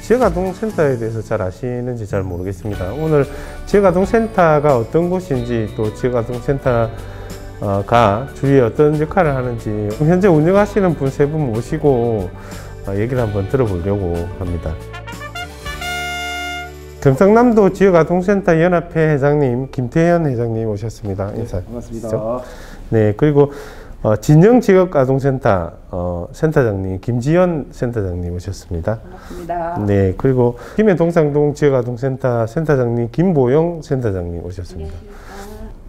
지역아동센터에 대해서 잘 아시는지 잘 모르겠습니다. 오늘 지역아동센터가 어떤 곳인지, 또 지역아동센터가 주위에 어떤 역할을 하는지 현재 운영하시는 분 세 분 모시고 얘기를 한번 들어보려고 합니다. 경상남도 지역아동센터 연합회 회장님 김태현 회장님 오셨습니다. 인사. 네, 반갑습니다. 네, 그리고 진영지역아동센터 센터장님 김지연 센터장님 오셨습니다. 반갑습니다. 네, 그리고 김해동상동 지역아동센터 센터장님 김보영 센터장님 오셨습니다.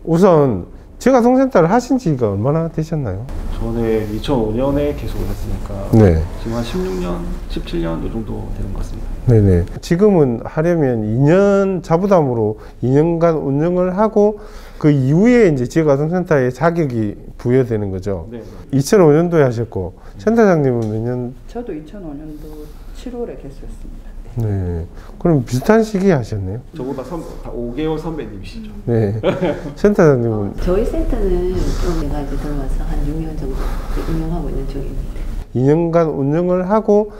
우선 지역아동센터를 하신 지가 얼마나 되셨나요? 저는 2005년에 개소를 했으니까 네. 지금 한 16년, 17년 이 정도 되는 것 같습니다. 네네. 지금은 하려면 2년 자부담으로 2년간 운영을 하고 그 이후에 이제 지역아동센터의 자격이 부여되는 거죠. 네. 2005년도에 하셨고 센터장님은 몇 년? 저도 2005년도 7월에 개소했습니다. 네. 그럼 비슷한 시기에 하셨네요. 저보다 5개월 선배님이시죠. 네. 센터장님은? 저희 센터는 좀 내가 이제 들어와서 한 6년 정도 운영하고 있는 중입니다. 2년간 운영을 하고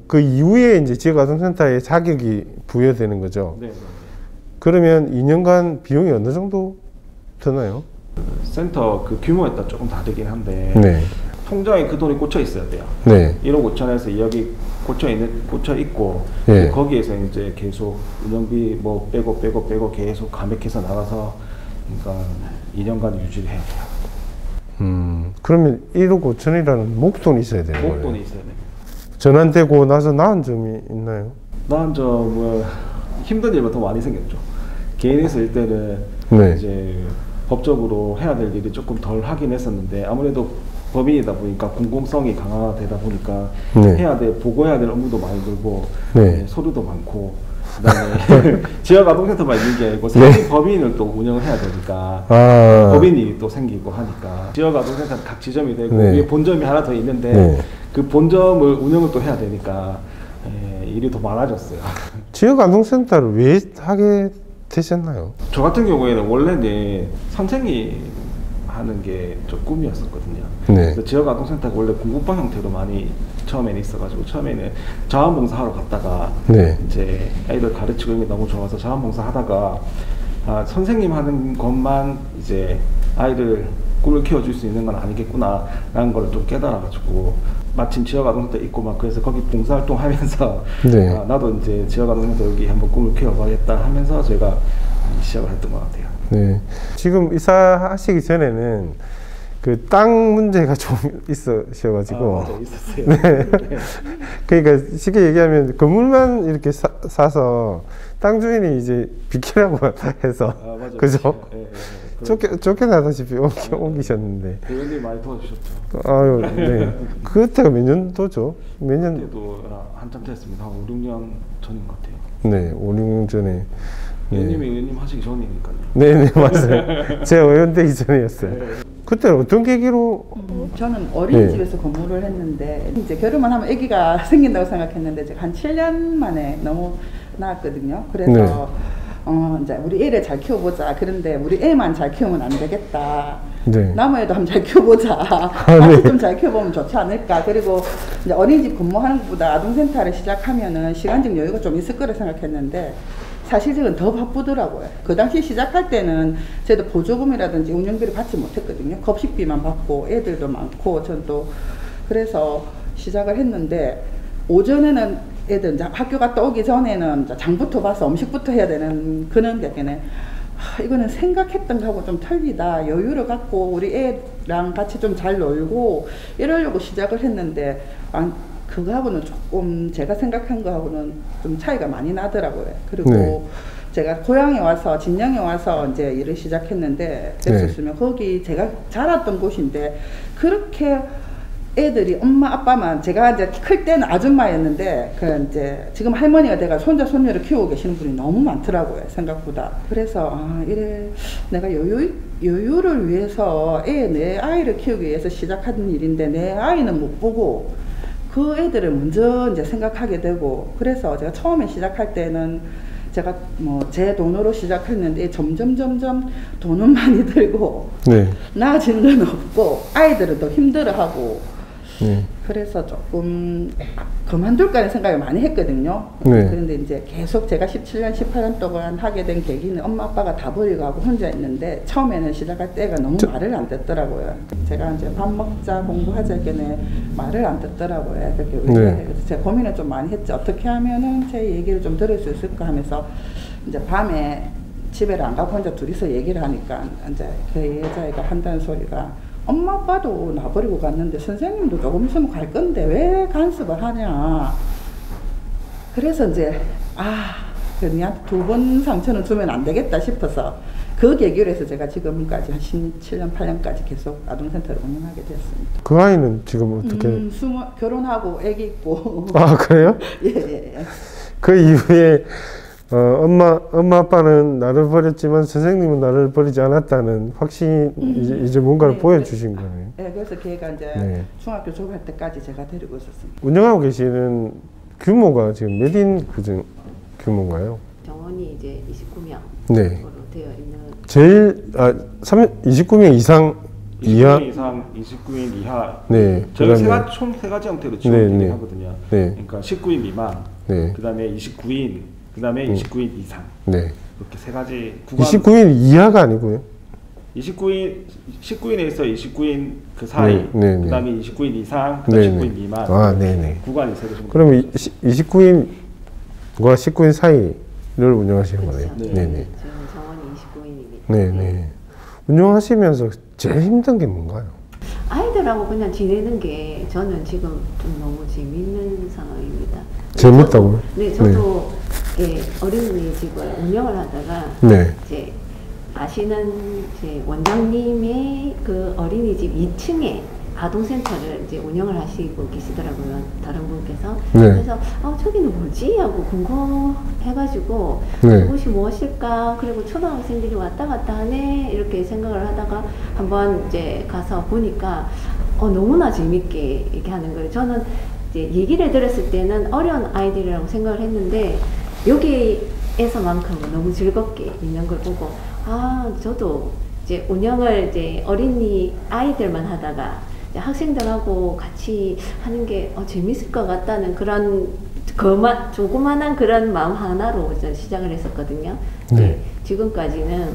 그 이후에 이제 지역아동센터의 자격이 부여되는 거죠. 네. 그러면 2년간 비용이 어느 정도 드나요? 센터 그 규모에 따라 조금 다르긴 한데 네. 통장에 그 돈이 꽂혀 있어야 돼요. 네. 1억 5천에서 2억이 꽂혀 있고 네. 거기에서 이제 계속 운영비 뭐 빼고 계속 감액해서 나가서 그러니까 2년간 유지를 해야 돼요. 그러면 1억 5천이라는 목돈이 있어야 되는 거예요? 목돈이 있어야 돼요. 전환되고 나서 나은 점이 있나요? 나은 점 뭐 힘든 일만 더 많이 생겼죠. 개인이 있을 때는 네. 이제 법적으로 해야 될 일이 조금 덜 하긴 했었는데 아무래도 법인이다 보니까 공공성이 강화되다 보니까 네. 보고해야 될 업무도 많이 들고 네. 서류도 많고 그다음에 지역아동센터만 있는 게 아니고 상위 법인을 또 운영을 해야 되니까 법인이 또 생기고 하니까 지역아동센터 각 지점이 되고 네. 위에 본점이 하나 더 있는데 네. 그 본점을 운영을 또 해야 되니까 일이 더 많아졌어요. 지역아동센터를 왜 하게 되셨나요? 저 같은 경우에는 원래는 선생님 하는 게 좀 꿈이었었거든요. 네. 지역아동센터가 원래 공부방 형태로 많이 처음에는 있어가지고 처음에는 자원봉사 하러 갔다가 네. 이제 아이들 가르치고 이런 게 너무 좋아서 자원봉사 하다가 선생님 하는 것만 이제 아이들 꿈을 키워줄 수 있는 건 아니겠구나 라는 걸 좀 깨달아가지고 마침 지역아동센터 있고 막 그래서 거기 봉사활동 하면서 네. 나도 이제 지역아동센터 여기 한번 꿈을 키워봐야겠다 하면서 제가 시작을 했던 것 같아요. 네. 지금 이사하시기 전에는 그 땅 문제가 좀 있으셔가지고. 맞아, 있었어요. 네. 그러니까 쉽게 얘기하면 건물만 이렇게 사서 땅 주인이 이제 비키라고 해서. 맞아, 그죠? 네. 쫓겨나다시피 옮기셨는데. 대표님 많이 도와주셨죠. 아유, 네. 그때가 몇 년도죠? 몇 년? 그때도 한참 됐습니다. 한 5, 6년 전인 것 같아요. 네, 5, 6년 전에. 의원님이 의원님 하시기 전이니까요. 네네, 맞아요. 제가 의원 되기 전이었어요. 그때 어떤 계기로? 저는 어린이집에서 근무를 했는데 이제 결혼만 하면 아기가 생긴다고 생각했는데 제가 한 7년 만에 너무 낳았거든요. 그래서 이제 우리 애를 잘 키워보자. 그런데 우리 애만 잘 키우면 안 되겠다. 네. 남의 애도 한번 잘 키워보자. 같이 좀 잘 키워보면 좋지 않을까. 그리고 이제 어린이집 근무하는 것보다 아동센터를 시작하면은 시간적 여유가 좀 있을 거라 생각했는데 사실은 더 바쁘더라고요. 그 당시 시작할 때는 저희도 보조금이라든지 운영비를 받지 못했거든요. 급식비만 받고 애들도 많고 전 또 그래서 시작을 했는데 오전에는 애들 이제 학교 갔다 오기 전에는 장부터 봐서 음식부터 해야 되는 그런 게 이거는 생각했던 거하고 좀 틀리다. 여유를 갖고 우리 애랑 같이 좀 잘 놀고 이러려고 시작을 했는데 그거하고는 조금 제가 생각한 거하고는 좀 차이가 많이 나더라고요. 그리고 제가 고향에 와서 진영에 와서 이제 일을 시작했는데 그랬었으면 거기 제가 자랐던 곳인데 그렇게 애들이 엄마 아빠만 제가 이제 클 때는 아줌마였는데 그 이제 지금 할머니가 돼가 손자 손녀를 키우고 계시는 분이 너무 많더라고요. 생각보다. 그래서 이래 내가 여유를 위해서 내 아이를 키우기 위해서 시작한 일인데 내 아이는 못 보고 그 애들을 먼저 이제 생각하게 되고 그래서 제가 처음에 시작할 때는 제가 뭐 제 돈으로 시작했는데 점점 돈은 많이 들고 나아지는 건 없고 아이들은 더 힘들어하고 그래서 조금 그만둘까라는 생각을 많이 했거든요. 네. 그런데 이제 계속 제가 17년, 18년 동안 하게 된 계기는 엄마 아빠가 다 버리고 하고 혼자 있는데 처음에는 시작할 때가 너무 말을 안 듣더라고요. 제가 이제 밥 먹자 공부하자 했더니 말을 안 듣더라고요. 그렇게 네. 그래서 제가 고민을 좀 많이 했죠. 어떻게 하면은 제 얘기를 좀 들을 수 있을까 하면서 이제 밤에 집에를 안 가고 혼자 둘이서 얘기를 하니까 이제 그 여자애가 한다는 소리가 엄마 아빠도 나버리고 갔는데 선생님도 조금 있으면 갈 건데 왜 간섭을 하냐. 그래서 이제 그 니한테 2번 상처는 주면 안 되겠다 싶어서 그 계기로 해서 제가 지금까지 한 17년, 8년까지 계속 아동센터를 운영하게 됐습니다. 그 아이는 지금 어떻게? 결혼하고 애기 있고. 아, 그래요? 예. 그 이후에 엄마 아빠는 나를 버렸지만 선생님은 나를 버리지 않았다는 확신, 이제 뭔가를 네, 보여주신 거네요. 네, 그래서 걔가 이제 네. 중학교 졸업할 때까지 제가 데리고 있었습니다. 운영하고 계시는 규모가 지금 몇 인 규모인가요? 정원이 이제 29명으로 네. 되어 있는. 제일 29명 이상 이하. 29인 이상, 29인 이하. 네. 저희가 총 세 가지 형태로 지원을 하거든요. 네. 그러니까 19인 미만, 네. 그다음에 29인, 그다음에 29인 이상. 네. 이렇게 세 가지 구간. 29인 이하가 아니고요. 19인에서 29인 그 사이, 네. 그다음에 29인 이상, 그다음에 19인 미만. 아, 네네. 구간이 세 개씩. 그러면 29인과 19인 사이를 운영하시는 거네요. 네. 네네. 지금 정원이 29인입니다. 네네. 운영하시면서 제일 힘든 게 뭔가요? 아이들하고 그냥 지내는 게 저는 지금 좀 너무 재밌는 상황입니다. 재밌다고요? 저도 어린이집을 운영을 하다가 네. 이제 아시는 이제 원장님의 그 어린이집 2층에 아동센터를 이제 운영을 하시고 계시더라고요. 다른 분께서. 네. 그래서 저기는 뭐지? 하고 궁금해가지고 네. 그곳이 무엇일까? 그리고 초등학생들이 왔다 갔다 하네 이렇게 생각을 하다가 한번 이제 가서 보니까 너무나 재밌게 얘기하는 거예요. 저는 이제 얘기를 들었을 때는 어려운 아이들이라고 생각을 했는데 여기에서만큼은 너무 즐겁게 있는 걸 보고 저도 이제 운영을 이제 어린이 아이들만 하다가 이제 학생들하고 같이 하는 게 재밌을 것 같다는 그런 조그만한 그런 마음 하나로 이제 시작을 했었거든요. 네. 지금까지는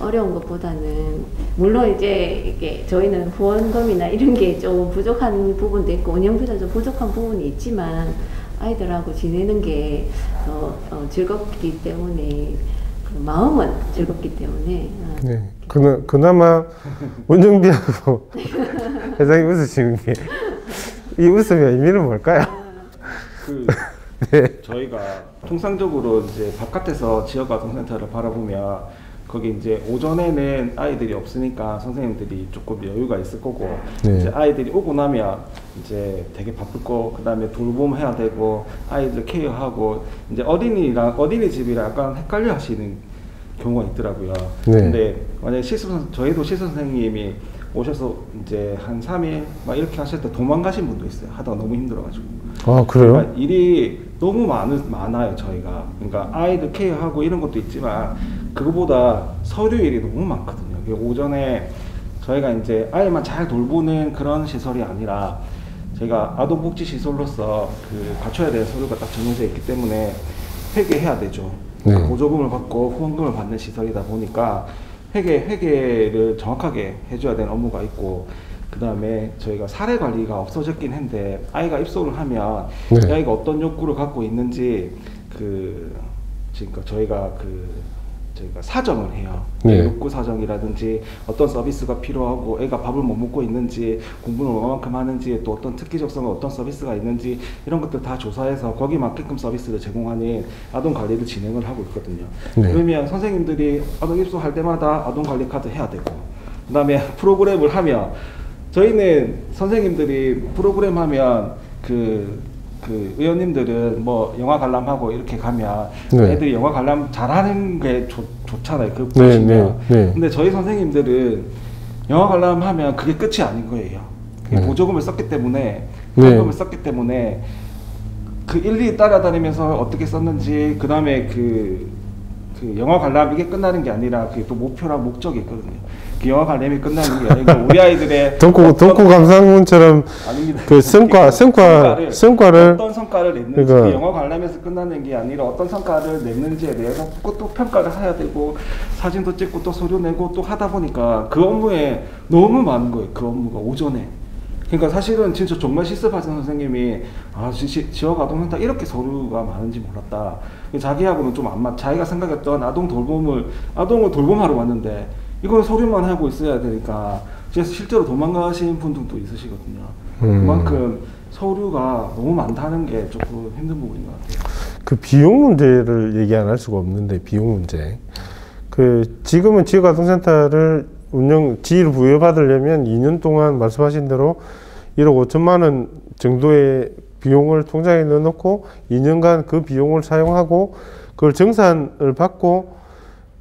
어려운 것보다는 물론 이제 이게 저희는 후원금이나 이런 게 좀 부족한 부분도 있고 운영비도 좀 부족한 부분이 있지만 아이들하고 지내는 게 더 즐겁기 때문에 그 마음은 즐겁기 때문에 네. 그나마 운영비하고 회장이 웃으시는 게 이 웃음의 의미는 뭘까요? 네. 저희가 통상적으로 이제 바깥에서 지역 아동센터를 바라보면 거기 이제 오전에는 아이들이 없으니까 선생님들이 조금 여유가 있을 거고 네. 이제 아이들이 오고 나면 이제 되게 바쁠 거 그다음에 돌봄해야 되고 아이들 케어하고 이제 어린이집이랑 약간 헷갈려 하시는 경우가 있더라고요. 네. 근데 만약에 저희도 시수 선생님이 오셔서 이제 한 3일 막 이렇게 하실 때 도망가신 분도 있어요. 하다가 너무 힘들어가지고. 아, 그래요? 그러니까 일이 너무 많아요, 저희가. 그러니까 아이들 케어하고 이런 것도 있지만 그거보다 서류 일이 너무 많거든요. 오전에 저희가 이제 아이만 잘 돌보는 그런 시설이 아니라 저희가 아동복지시설로서 그 갖춰야 되는 서류가 딱 정해져 있기 때문에 회계해야 되죠. 네. 보조금을 받고 후원금을 받는 시설이다 보니까 회계를 정확하게 해줘야 되는 업무가 있고 그 다음에 저희가 사례 관리가 없어졌긴 한데 아이가 입소를 하면 네. 이 아이가 어떤 욕구를 갖고 있는지 그러니까 저희가 사정을 해요. 네. 욕구 사정이라든지 어떤 서비스가 필요하고 애가 밥을 못 먹고 있는지 공부는 얼마만큼 하는지 또 어떤 특기적성은 어떤 서비스가 있는지 이런 것들 다 조사해서 거기 맞게끔 서비스를 제공하는 아동 관리를 진행을 하고 있거든요. 네. 그러면 선생님들이 아동 입소할 때마다 아동 관리 카드 해야 되고 그 다음에 프로그램을 하면 저희는 선생님들이 프로그램 하면 그 의원님들은 뭐 영화 관람하고 이렇게 가면 네. 애들이 영화 관람 잘하는 게 좋잖아요. 그 보시면. 네. 근데 저희 선생님들은 영화 관람하면 그게 끝이 아닌 거예요. 네. 보조금을 썼기 때문에 네. 현금을 썼기 때문에 그 일일이 따라다니면서 어떻게 썼는지 그 다음에 그 영화 관람 이게 끝나는 게 아니라 그게 또 목표랑 목적이 있거든요. 그 영어 관람이 끝나는 게 아니고 우리 아이들의 덕후 감상문처럼 아닙니다. 그 성과를 어떤 성과를 냈는지 그러니까. 그 영어 관람에서 끝나는 게 아니라 어떤 성과를 냈는지에 대해서 또 평가를 해야 되고 사진도 찍고 또 서류 내고 또 하다 보니까 그 업무에 너무 많은 거예요. 그 업무가 오전에. 그러니까 사실은 진짜 정말 실습하신 선생님이 지역 아동센터 이렇게 서류가 많은지 몰랐다. 자기하고는 좀 안 맞. 자기가 생각했던 아동을 돌봄하러 왔는데 이걸 서류만 하고 있어야 되니까 그래서 실제로 도망가신 분들도 있으시거든요. 그만큼 서류가 너무 많다는 게 조금 힘든 부분인 것 같아요. 그 비용 문제를 얘기 안 할 수가 없는데 비용 문제. 그 지금은 지역 아동센터를 지위를 부여받으려면 2년 동안 말씀하신 대로 1억 5천만 원 정도의 비용을 통장에 넣어놓고 2년간 그 비용을 사용하고 그걸 정산을 받고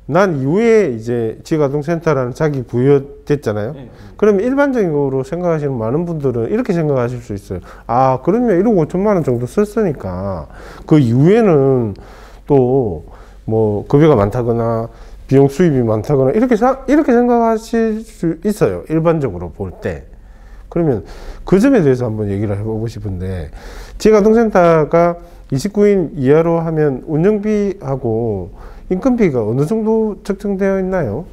난 이후에 이제 지역아동센터라는 자기 부여됐잖아요. 네. 그러면 일반적으로 생각하시는 많은 분들은 이렇게 생각하실 수 있어요. 아, 그러면 1억 5천만 원 정도 썼으니까 그 이후에는 또 뭐 급여가 많다거나 비용 수입이 많다거나 이렇게 생각하실 수 있어요. 일반적으로 볼 때. 그러면 그 점에 대해서 한번 얘기를 해보고 싶은데 지역아동센터가 29인 이하로 하면 운영비하고 인건비가 어느 정도 책정되어 있나요?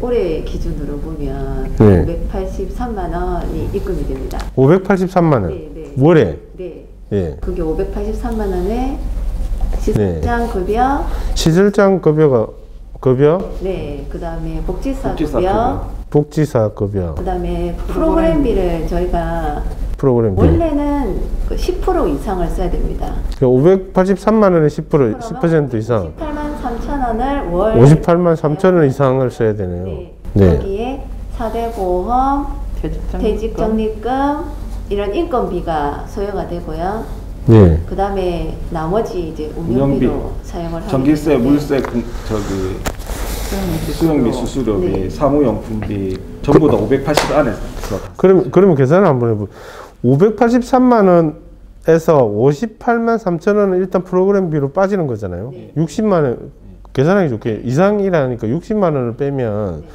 올해 기준으로 보면 네. 583만 원이 입금이 됩니다. 583만 원. 네, 네. 월에. 네. 예. 그게 583만 원에 시설장 급여, 시설장 급여, 네, 그다음에 복지사 복지사 급여, 복지사 급여, 그다음에 프로그램비를 저희가 프로그램비. 원래는 그 10% 이상을 써야 됩니다. 583만 원에 10% 이상. 58만 3천 원을 월 58만 3천 원 이상을 써야 되네요. 네. 네. 거기에 4대 보험, 퇴직 적립금 이런 인건비가 소요가 되고요. 네. 그 다음에 나머지 이제 운영비, 운영비로 사용을 하게 전기세, 되는데 물세, 수영비 수수료비, 네. 사무용품비 전부 다 580 안에서 들어가. 그러면 계산을 한번 해보. 583만 원에서 58만 3천 원은 일단 프로그램비로 빠지는 거잖아요. 네. 60만 원 계산하기 좋게 이상이라니까 60만 원을 빼면 네.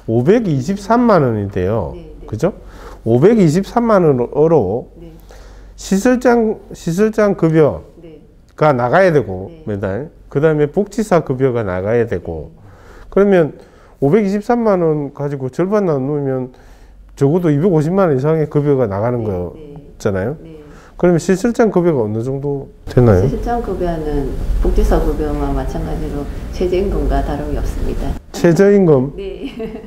523만 원이 돼요. 네, 네. 그죠? 523만 원으로 네. 시설장 급여가 네. 나가야 되고 네. 매달 그 다음에 복지사 급여가 나가야 되고 그러면 523만 원 가지고 절반 나누면 적어도 250만 원 이상의 급여가 나가는 네. 거잖아요. 네. 그러면 시설장 급여가 어느 정도 되나요? 실장 급여는 복지사 급여와 마찬가지로 최저임금과 다름이 없습니다. 최저임금 네.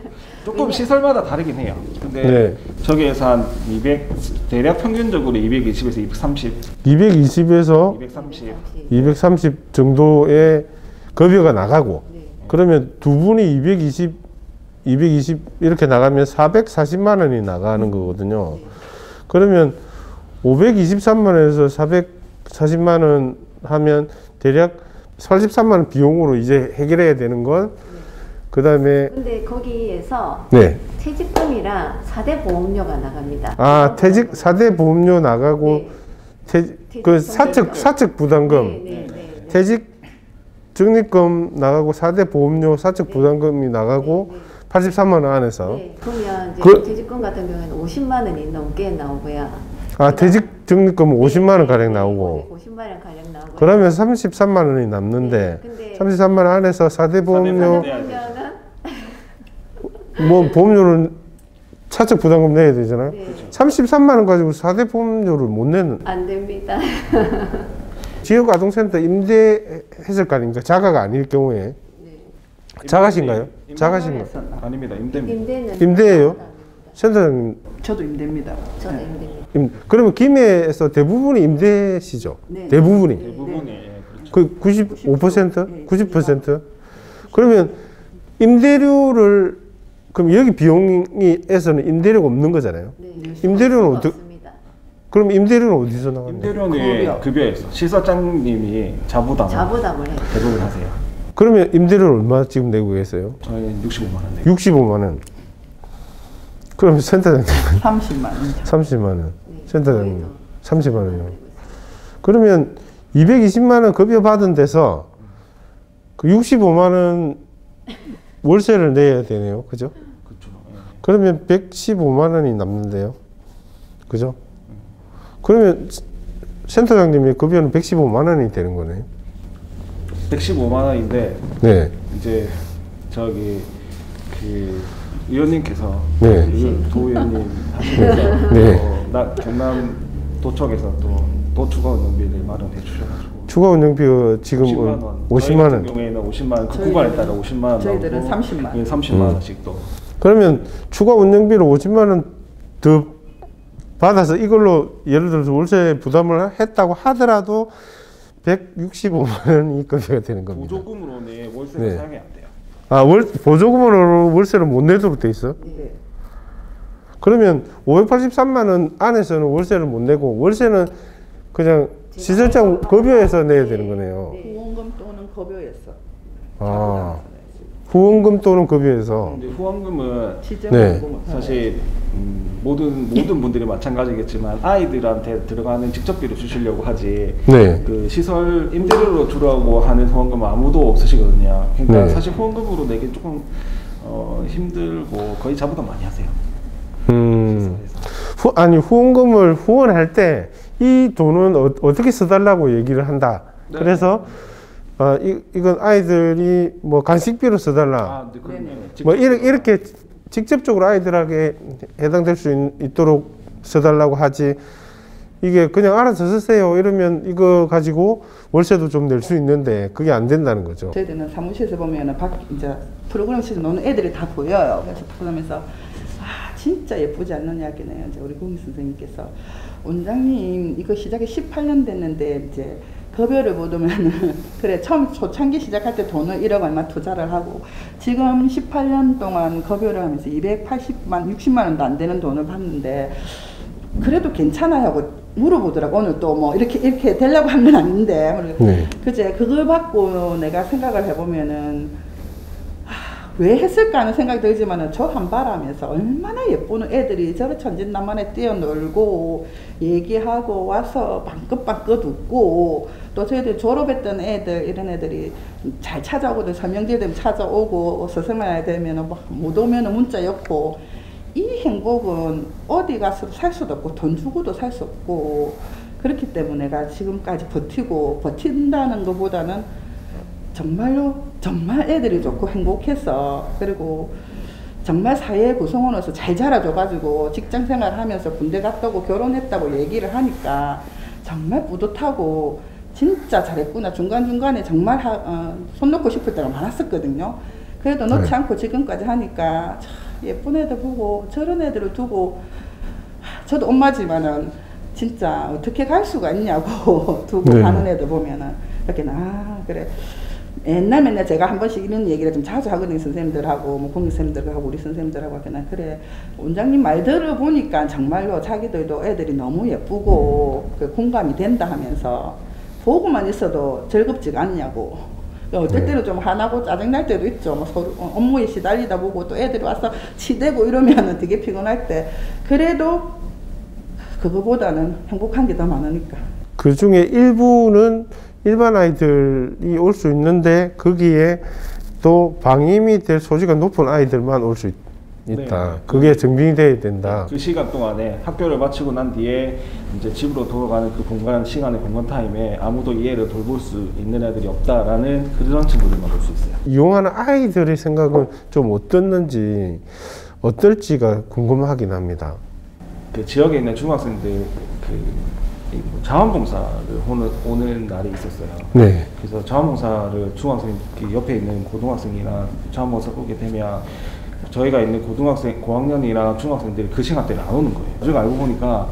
조금 시설마다 다르긴 해요. 근데 네. 저기에서 한 200, 대략 평균적으로 220에서 230, 220에서 230. 230 정도의 급여가 나가고 네. 그러면 두 분이 220 이렇게 나가면 440만 원이 나가는 거거든요. 그러면 523만 원에서 440만 원 하면 대략 83만 원 비용으로 이제 해결해야 되는 건 그다음에 근데 거기에서 네. 퇴직금이랑 4대 보험료가 나갑니다. 아, 퇴직 4대 보험료 나가고 그 사측 부담금 네. 퇴직 적립금 나가고 4대 보험료 사측 부담금이 나가고 83만 원 안에서 네. 그러면 이제 그- 퇴직금 같은 경우에는 50만 원이 넘게 나오고요. 아, 퇴직 적립금은 50만 원 가량 나오고 50만 원 가량 나오고. 그러면 33만 원이 남는데 네, 근데 33만 원 안에서 4대 보험료 보험료는 뭐 보험료를 차측 부담금 내야 되잖아요. 네. 33만 원 가지고 4대 보험료를 못 내는 안 됩니다. 지역 아동센터 임대했을 거 아닙니까? 자가가 아닐 경우에 자가신가요? 자가신가요? 아닙니다. 임대입니다. 임대는 임대예요? 센터장님 저도 임대입니다. 저는 임대입니다. 그러면 김해에서 대부분이 임대시죠? 네. 대부분이 대부분이 예, 그렇죠. 그 95%? 네. 90%? 그러면 임대료를 그럼 여기 비용에서는 임대료가 없는 거잖아요. 네. 임대료는 수가 어떻게- 없습니다. 그럼 임대료는 어디서 나가나요? 임대료는 급여에서 시설장님이 자부담을 자부담을 해요. 대부분 하세요. 그러면 임대료를 얼마 지금 내고 계세요? 저희는 65만 원 내고. 65만 원. 그럼 센터장님 30만 원. 30만 원. 네. 센터장님 저희도 30만 원이요. 내고 있습니다. 그러면 220만 원 급여 받은 데서 그 65만 원 월세를 내야 되네요. 그죠? 그렇죠. 예. 그러면 115만 원이 남는데요. 그죠? 그러면 센터장님의 급여는 115만 원이 되는 거네요. 115만 원인데 네. 이제 저기 그 의원님께서 네. 도 의원님 하시면서 네. 경남도청에서 또 도추가 운영비를 마련해 주셔가지고 추가 운영비가 지금 50만 원. 50만 저희 원. 같은 경우에는 50만 원, 그 구간에 따라 50만 원 저희들은 나오고 30만 원. 예, 30만 원씩 또. 그러면 추가 운영비로 50만 원 더 받아서 이걸로 예를 들어서 월세 부담을 했다고 하더라도 165만 원이 급여가 되는 겁니다. 보조금으로 내 월세가 네. 사용이 안 돼요. 아, 보조금으로 월세를 못 내도록 돼 있어? 네. 그러면 583만 원 안에서는 월세를 못 내고 월세는 그냥 시설장 급여에서 내야 되는 거네요. 후원금 또는 급여에서. 아, 후원금 또는 급여에서. 이제 후원금은 네. 사실 모든 분들이 마찬가지겠지만 아이들한테 들어가는 직접비로 주시려고 하지 네. 그 시설 임대료로 주라고 하는 후원금은 아무도 없으시거든요. 그러니까 네. 사실 후원금으로 내기 조금 힘들고 거의 자부담 많이 하세요. 아니 후원금을 후원할 때 이 돈은 어떻게 써달라고 얘기를 한다. 네. 그래서 이건 아이들이 뭐 간식비로 써달라. 아, 네, 그러면 뭐 이렇게 직접적으로 아이들에게 해당될 수 있도록 써달라고 하지. 이게 그냥 알아서 쓰세요 이러면 이거 가지고 월세도 좀 낼 수 있는데 그게 안 된다는 거죠. 저희들은 사무실에서 보면은 이제 프로그램실에서 노는 애들이 다 보여요. 그래서 보면서 진짜 예쁘지 않느냐 하겠네요. 이제 우리 공익 선생님께서 원장님 이거 시작이 18년 됐는데 이제 급여를 보면은 그래 처음 초창기 시작할 때 돈을 1억 얼마 투자를 하고 지금 18년 동안 급여를 하면서 280만 60만 원도 안 되는 돈을 받는데 그래도 괜찮아 하고 물어보더라고. 오늘 또 뭐 이렇게 되려고 한 건 아닌데 네. 그제 그걸 받고 내가 생각을 해보면은 왜 했을까 하는 생각이 들지만은 저 한바라면서 얼마나 예쁜 애들이 저런 천진난만에 뛰어놀고 얘기하고 와서 방긋방긋 웃고 또 저희들 졸업했던 애들 이런 애들이 잘 찾아오거든. 설명질 되면 찾아오고 스승만 되면은 못 오면은 문자 였고 이 행복은 어디 가서 살 수도 없고 돈 주고도 살 수 없고 그렇기 때문에 내가 지금까지 버틴다는 것보다는 정말로 정말 애들이 좋고 행복해서 그리고 정말 사회 구성원으로서 잘 자라줘가지고 직장생활 하면서 군대 갔다고 결혼했다고 얘기를 하니까 정말 뿌듯하고 진짜 잘했구나. 중간중간에 정말 손 놓고 싶을 때가 많았었거든요. 그래도 놓지 않고 지금까지 하니까 참 예쁜 애들 보고 저런 애들을 두고 저도 엄마지만은 진짜 어떻게 갈 수가 있냐고 두고 네. 가는 애들 보면은 이렇게 그래 맨날 제가 한 번씩 이런 얘기를 좀 자주 하거든요. 선생님들하고 뭐 공익 선생님들하고 우리 선생님들하고 그래 원장님 말 들어보니까 정말로 자기들도 애들이 너무 예쁘고 그 공감이 된다 하면서 보고만 있어도 즐겁지가 않냐고. 어떨 때는 좀 화나고 짜증날 때도 있죠. 뭐 서로 업무에 시달리다 보고 또 애들이 와서 치대고 이러면은 되게 피곤할 때 그래도 그거보다는 행복한 게 더 많으니까. 그 중에 일부는 일반 아이들이 올 수 있는데 거기에 또 방임이 될 소지가 높은 아이들만 올 수 있다. 네. 그게 증빙이 돼야 된다. 그 시간 동안에 학교를 마치고 난 뒤에 이제 집으로 돌아가는 그 공간 시간의 공간 타임에 아무도 이 애를 돌볼 수 있는 애들이 없다라는 그런 친구들만 볼 수 있어요. 이용하는 아이들의 생각은 좀 어떨지가 궁금하긴 합니다. 그 지역에 있는 중학생들 자원봉사를 오는 날이 있었어요. 네. 그래서 자원봉사를 중학생 옆에 있는 고등학생이랑 자원봉사 오게 되면 저희가 있는 고학년이랑 중학생들이 그 시간대를 안 오는 거예요. 제가 알고 보니까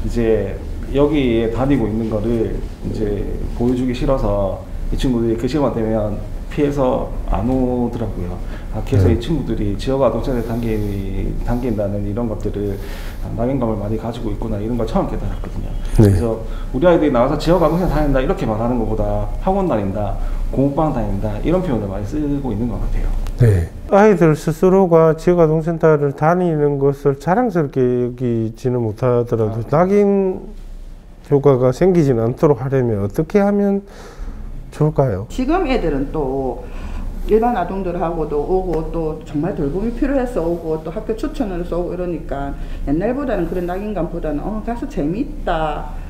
이제 여기에 다니고 있는 거를 이제 보여주기 싫어서 이 친구들이 그 시간 되면 피해서 안 오더라고요. 그래서 이 친구들이 지역아동센터에 담긴다는 이런 것들을 낙인감을 많이 가지고 있구나 이런 걸 처음 깨달았거든요. 네. 그래서 우리 아이들이 나와서 지역아동센터 다닌다 이렇게 말하는 것보다 학원 다닌다, 공부방 다닌다 이런 표현을 많이 쓰고 있는 것 같아요. 네. 아이들 스스로가 지역아동센터를 다니는 것을 자랑스럽게 여기지는 못하더라도 낙인 효과가 생기지는 않도록 하려면 어떻게 하면 좋을까요? 지금 애들은 또 일반 아동들하고도 오고 또 정말 돌봄이 필요해서 오고 또 학교 추천을 해서 오고 이러니까 옛날보다는 그런 낙인감보다는 가서 재미있다.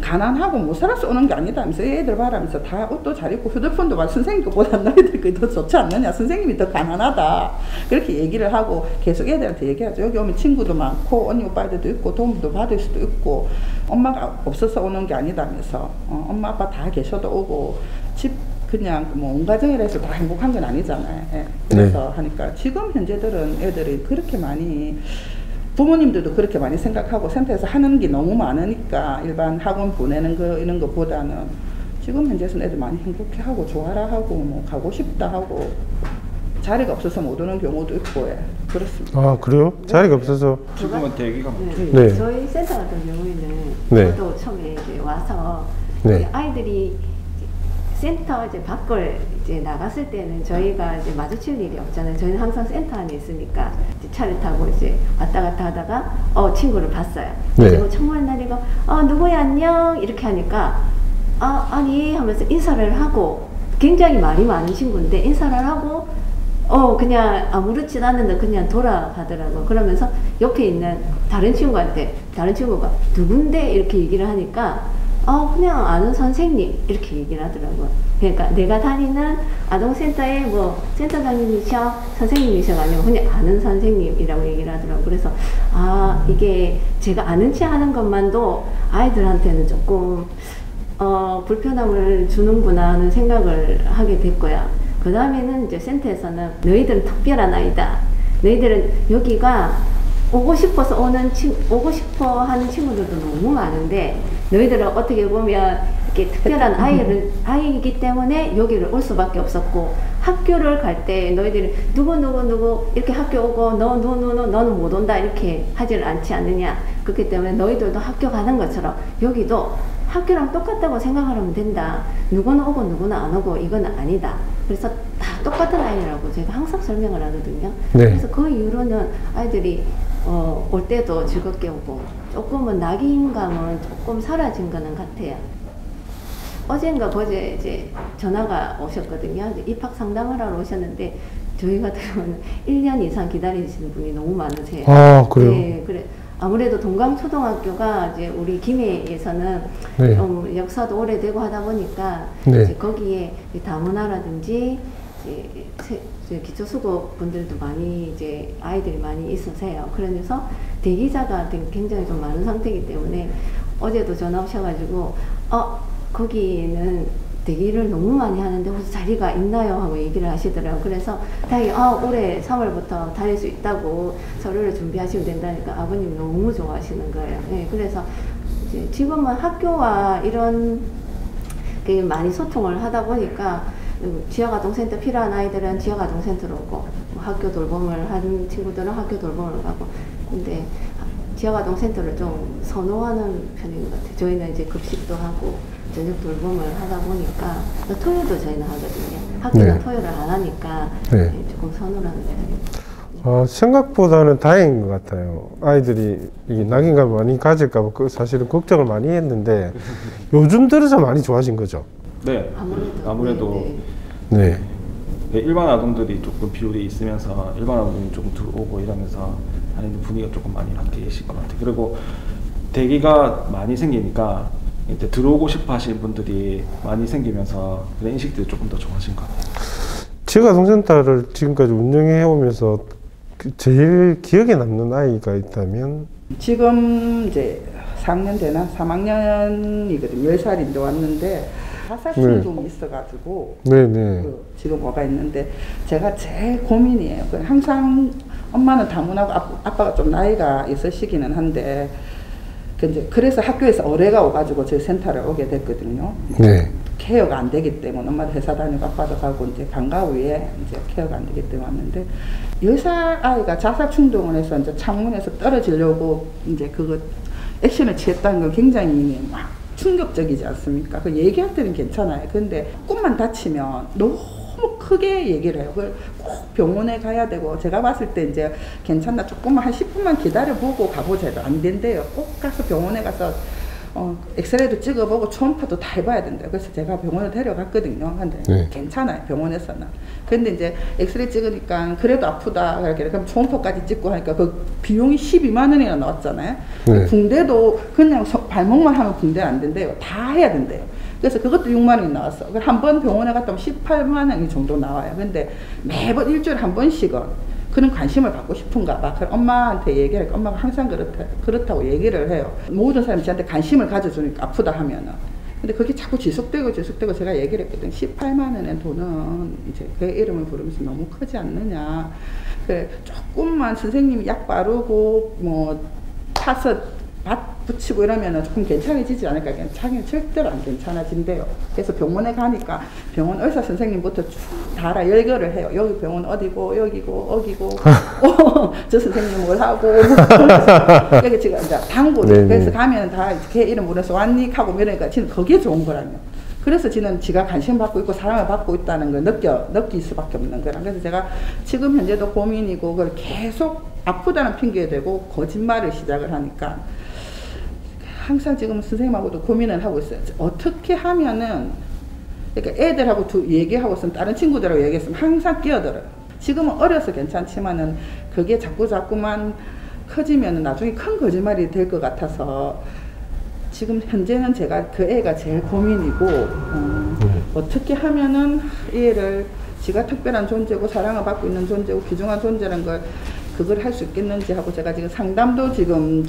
가난하고 못 살아서 오는 게 아니다면서 애들 봐라면서 다 옷도 잘 입고 휴대폰도 막 선생님 것보다 너희들 그게 더 좋지 않느냐, 선생님이 더 가난하다 그렇게 얘기를 하고 계속 애들한테 얘기하죠. 여기 오면 친구도 많고 언니 오빠들도 있고 도움도 받을 수도 있고 엄마가 없어서 오는 게 아니다면서 엄마 아빠 다 계셔도 오고 집 그냥 뭐 온 가정이라 해서 다 행복한 건 아니잖아요. 예. 그래서 하니까 지금 현재들은 애들이 그렇게 많이 부모님들도 그렇게 많이 생각하고 센터에서 하는 게 너무 많으니까 일반 학원 보내는 거 이런 것보다는 지금 현재에서는 애들 많이 행복해하고 좋아라 하고 뭐 가고 싶다 하고 자리가 없어서 못 오는 경우도 있고 그렇습니다. 아 그래요? 자리가 없어서 지금은 대기가 많죠. 네. 저희 센터 같은 경우에는 네. 저도 처음에 이제 와서 네. 아이들이 센터 이제 밖을 이제 나갔을 때는 저희가 이제 마주칠 일이 없잖아요. 저희는 항상 센터 안에 있으니까 이제 차를 타고 이제 왔다 갔다 하다가 친구를 봤어요. 네. 그리고 정말 날이고 누구야 안녕 이렇게 하니까 아니 하면서 인사를 하고 굉장히 말이 많은 친구인데 인사를 하고 그냥 아무렇지도 않은데 그냥 돌아가더라고요. 그러면서 옆에 있는 다른 친구한테 다른 친구가 누군데 이렇게 얘기를 하니까 그냥 아는 선생님 이렇게 얘기를 하더라고요. 그러니까 내가 다니는 아동센터의 뭐 센터장님이셔 선생님이셔가 아니고 그냥 아는 선생님이라고 얘기를 하더라고요. 그래서 이게 제가 아는 체 하는 것만도 아이들한테는 조금 불편함을 주는구나 하는 생각을 하게 됐고요. 그 다음에는 이제 센터에서는 너희들은 특별한 아이다. 너희들은 여기가 오고 싶어서 오고 싶어 하는 친구들도 너무 많은데 너희들은 어떻게 보면 이렇게 특별한 아이이기 때문에 여기를 올 수밖에 없었고 학교를 갈 때 너희들이 누구 이렇게 학교 오고 너는 못 온다 이렇게 하지를 않지 않느냐. 그렇기 때문에 너희들도 학교 가는 것처럼 여기도 학교랑 똑같다고 생각하면 된다. 누구는 오고 누구는 안 오고 이건 아니다. 그래서 다 똑같은 아이라고 제가 항상 설명을 하거든요. 네. 그래서 그 이후로는 아이들이 올 때도 즐겁게 오고 조금은 낙인감은 조금 사라진 거는 같아요. 어젠가 그제 이제 전화가 오셨거든요. 이제 입학 상담을 하러 오셨는데 저희 같은 경우는 1년 이상 기다리시는 분이 너무 많으세요. 아 그래요? 네, 그래. 아무래도 동강초등학교가 이제 우리 김해에서는 네. 역사도 오래되고 하다 보니까 네. 이제 거기에 다문화라든지 이제 기초수급 분들도 많이 이제 아이들이 많이 있으세요. 그래서 대기자가 굉장히 좀 많은 상태이기 때문에 어제도 전화 오셔가지고 거기는 대기를 너무 많이 하는데 혹시 자리가 있나요? 하고 얘기를 하시더라고요. 그래서 다행히 올해 3월부터 다닐 수 있다고 서류를 준비하시면 된다니까 아버님이 너무 좋아하시는 거예요. 네, 그래서 이제 지금은 학교와 이런 게 많이 소통을 하다 보니까 지역아동센터 필요한 아이들은 지역아동센터로 오고 학교 돌봄을 하는 친구들은 학교 돌봄을 가고 근데 지역아동센터를 좀 선호하는 편인 것 같아요. 저희는 이제 급식도 하고 저녁 돌봄을 하다 보니까 토요일도 저희는 하거든요. 학교는 네. 토요일을 안 하니까 네. 조금 선호를 하는 편입니다. 생각보다는 다행인 것 같아요. 아이들이 이게 낙인감을 많이 가질까 봐 사실은 걱정을 많이 했는데 요즘 들어서 많이 좋아진 거죠. 네. 아무래도 네. 일반 아동들이 조금 비율이 있으면서 일반 아동이 조금 들어오고 이러면서 하는 분위기가 조금 많이 바뀌실 것 같아요. 그리고 대기가 많이 생기니까 이제 들어오고 싶어 하시는 분들이 많이 생기면서 그런 인식들이 조금 더 좋아진 것 같아요. 지역아동센터를 지금까지 운영해 오면서 제일 기억에 남는 아이가 있다면? 지금 이제 4학년 되나? 3학년이거든요. 10살인데 왔는데 자살 충동이 있어가지고 네네. 지금 와가 있는데 제가 제일 고민이에요. 항상 엄마는 다문화고 아빠가 좀 나이가 있으시기는 한데 그래서 학교에서 의뢰가 오가지고 저희 센터를 오게 됐거든요. 네. 케어가 안 되기 때문에 엄마도 회사 다니고 아빠도 가고 이제 방과 후에 이제 케어가 안 되기 때문에 왔는데 10살 아이가 자살 충동을 해서 이제 창문에서 떨어지려고 이제 그거 액션을 취했다는 건 굉장히 막 충격적이지 않습니까? 그 얘기할 때는 괜찮아요. 근데 조금만 다치면 너무 크게 얘기를 해요. 그걸 꼭 병원에 가야 되고 제가 봤을 때 이제 괜찮나 조금만 한 10분만 기다려보고 가보자 해도 안 된대요. 꼭 가서 병원에 가서 엑스레이도 찍어보고 초음파도 다 해봐야 된다. 그래서 제가 병원에 데려갔거든요. 근데 네. 괜찮아요, 병원에서는. 근데 이제 엑스레이 찍으니까 그래도 아프다. 그럼 초음파까지 찍고 하니까 그 비용이 12만 원이나 나왔잖아요. 네. 붕대도 그냥 발목만 하면 붕대 안 된대요. 다 해야 된대요. 그래서 그것도 6만 원이 나왔어. 한 번 병원에 갔다 오면 18만 원 정도 나와요. 근데 매번 일주일에 한 번씩은 그런 관심을 받고 싶은가 봐. 그럼 엄마한테 얘기하니까 엄마가 항상 그렇다고 얘기를 해요. 모든 사람이 저한테 관심을 가져주니까 아프다 하면은. 근데 그게 자꾸 지속되고 제가 얘기를 했거든. 18만 원의 돈은 이제 그 이름을 부르면서 너무 크지 않느냐. 그래, 조금만 선생님이 약 바르고 뭐 타서 밭 붙이고 이러면은 조금 괜찮아지지 않을까. 자기는 절대로 안 괜찮아진대요. 그래서 병원에 가니까 병원 의사 선생님부터 쭉 다 연결을 해요. 여기 병원 어디고 여기고 어기고 저 선생님 뭘 하고 여기 지금 이제 당구를 그래서 가면 다 걔 이름 물어서 왔니 하고 이러니까 지금 그게 좋은 거라며. 그래서 지는 지가 관심 받고 있고 사랑을 받고 있다는 걸 느낄 수밖에 없는 거라. 그래서 제가 지금 현재도 고민이고 그걸 계속 아프다는 핑계에 대고 거짓말을 시작을 하니까 항상 지금 선생님하고도 고민을 하고 있어요. 어떻게 하면은, 그러니까 애들하고 얘기하고 있으면 다른 친구들하고 얘기했으면 항상 끼어들어요. 지금은 어려서 괜찮지만은 그게 자꾸만 커지면은 나중에 큰 거짓말이 될 것 같아서 지금 현재는 제가 그 애가 제일 고민이고, 어떻게 하면은 이 애를 지가 특별한 존재고 사랑을 받고 있는 존재고 귀중한 존재라는 걸 그걸 할 수 있겠는지 하고 제가 지금 상담도 지금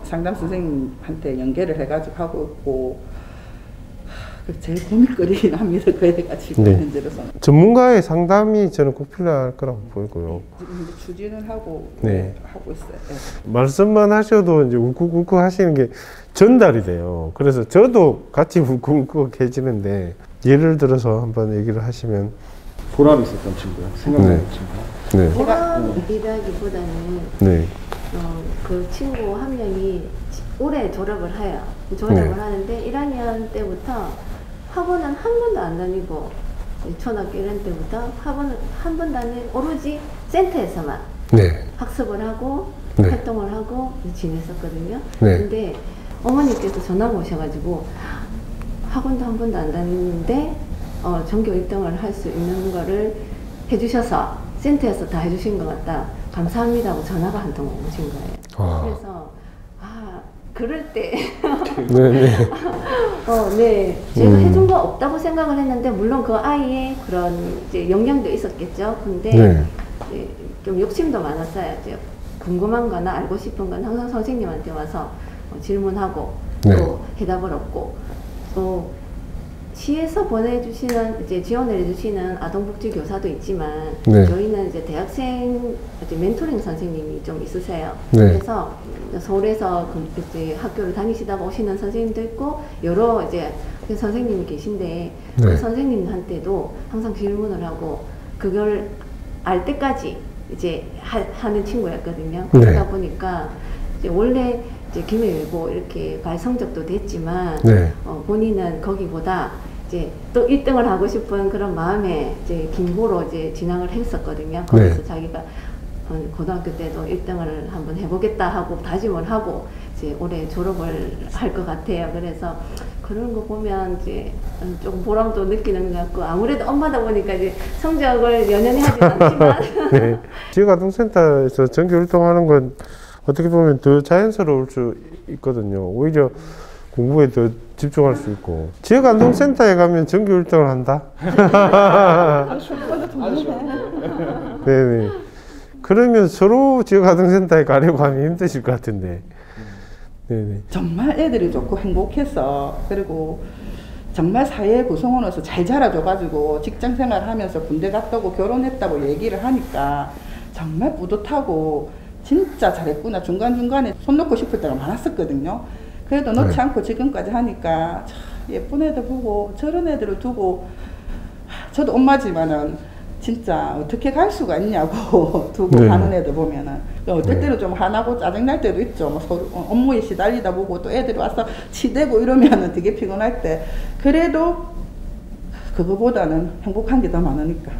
상담 선생님한테 연계를 해가지고 하고 있고 제일 고민거리긴 합니다. 그 애가 지금 현재로서는. 전문가의 상담이 저는 꼭 필요할 거라고 보이고요. 추진을 하고 하고 있어요. 네. 말씀만 하셔도 이제 울컥울컥 하시는 게 전달이 돼요. 그래서 저도 같이 울컥울컥해지는데 예를 들어서 한번 얘기를 하시면 보람이 있었던 친구요. 생각나는 친구. 네. 보람이라기보다는 그 친구 한 명이 올해 졸업을 해요. 하는데 1학년 때부터 학원은 한 번도 안 다니고 초등학교 1학년 때부터 학원은 한 번도 안 다니고 오로지 센터에서만 학습을 하고 활동을 하고 지냈었거든요. 근데 어머니께서 전화가 오셔가지고 학원도 한 번도 안 다니는데 전교 1등을 할 수 있는 거를 해주셔서 센터에서 다 해주신 것 같다. 감사합니다 하고 전화가 한 통 오신 거예요. 그래서 그럴 때 제가 해준 거 없다고 생각을 했는데 물론 그 아이의 그런 이제 영향도 있었겠죠. 근데 좀 욕심도 많았어요. 이제 궁금한 거나 알고 싶은 건 항상 선생님한테 와서 질문하고 또 해답을 얻고 또 시에서 보내주시는 이제 지원을 해주시는 아동복지 교사도 있지만 저희는 이제 대학생 이제 멘토링 선생님이 좀 있으세요. 그래서 서울에서 이제 학교를 다니시다가 오시는 선생님도 있고 여러 이제 선생님이 계신데 그 선생님한테도 항상 질문을 하고 그걸 알 때까지 이제 하는 친구였거든요. 그러다 보니까 이제 원래 이제 김해외고 이렇게 갈 성적도 됐지만 본인은 거기보다 이제 또 1등을 하고 싶은 그런 마음에 이제 김고로 이제 진학을 했었거든요. 거기서 자기가 고등학교 때도 1등을 한번 해보겠다 하고 다짐을 하고 이제 올해 졸업을 할 것 같아요. 그래서 그런 거 보면 이제 조금 보람도 느끼는 것 같고 아무래도 엄마다 보니까 이제 성적을 연연히 하진 않지만 지역아동센터에서 전교 1등하는 건 어떻게 보면 더 자연스러울 수 있거든요. 오히려 공부에 더 집중할 수 있고. 지역아동센터에 가면 전교 1등을 한다? 네네. 그러면 서로 지역아동센터에 가려고 하면 힘드실 것 같은데. 네네. 정말 애들이 좋고 행복해서 그리고 정말 사회 구성원으로서 잘 자라줘가지고 직장생활 하면서 군대 갔다 오고 결혼했다고 얘기를 하니까 정말 뿌듯하고 진짜 잘했구나. 중간중간에 손 놓고 싶을 때가 많았었거든요. 그래도 놓지 않고 지금까지 하니까 참 예쁜 애들 보고 저런 애들을 두고 저도 엄마지만은 진짜 어떻게 갈 수가 있냐고 두고 가는 애들 보면은 어떨 때는 좀 화나고 짜증날 때도 있죠. 뭐 서로 업무에 시달리다 보고 또 애들이 와서 치대고 이러면은 되게 피곤할 때 그래도 그거보다는 행복한 게 더 많으니까.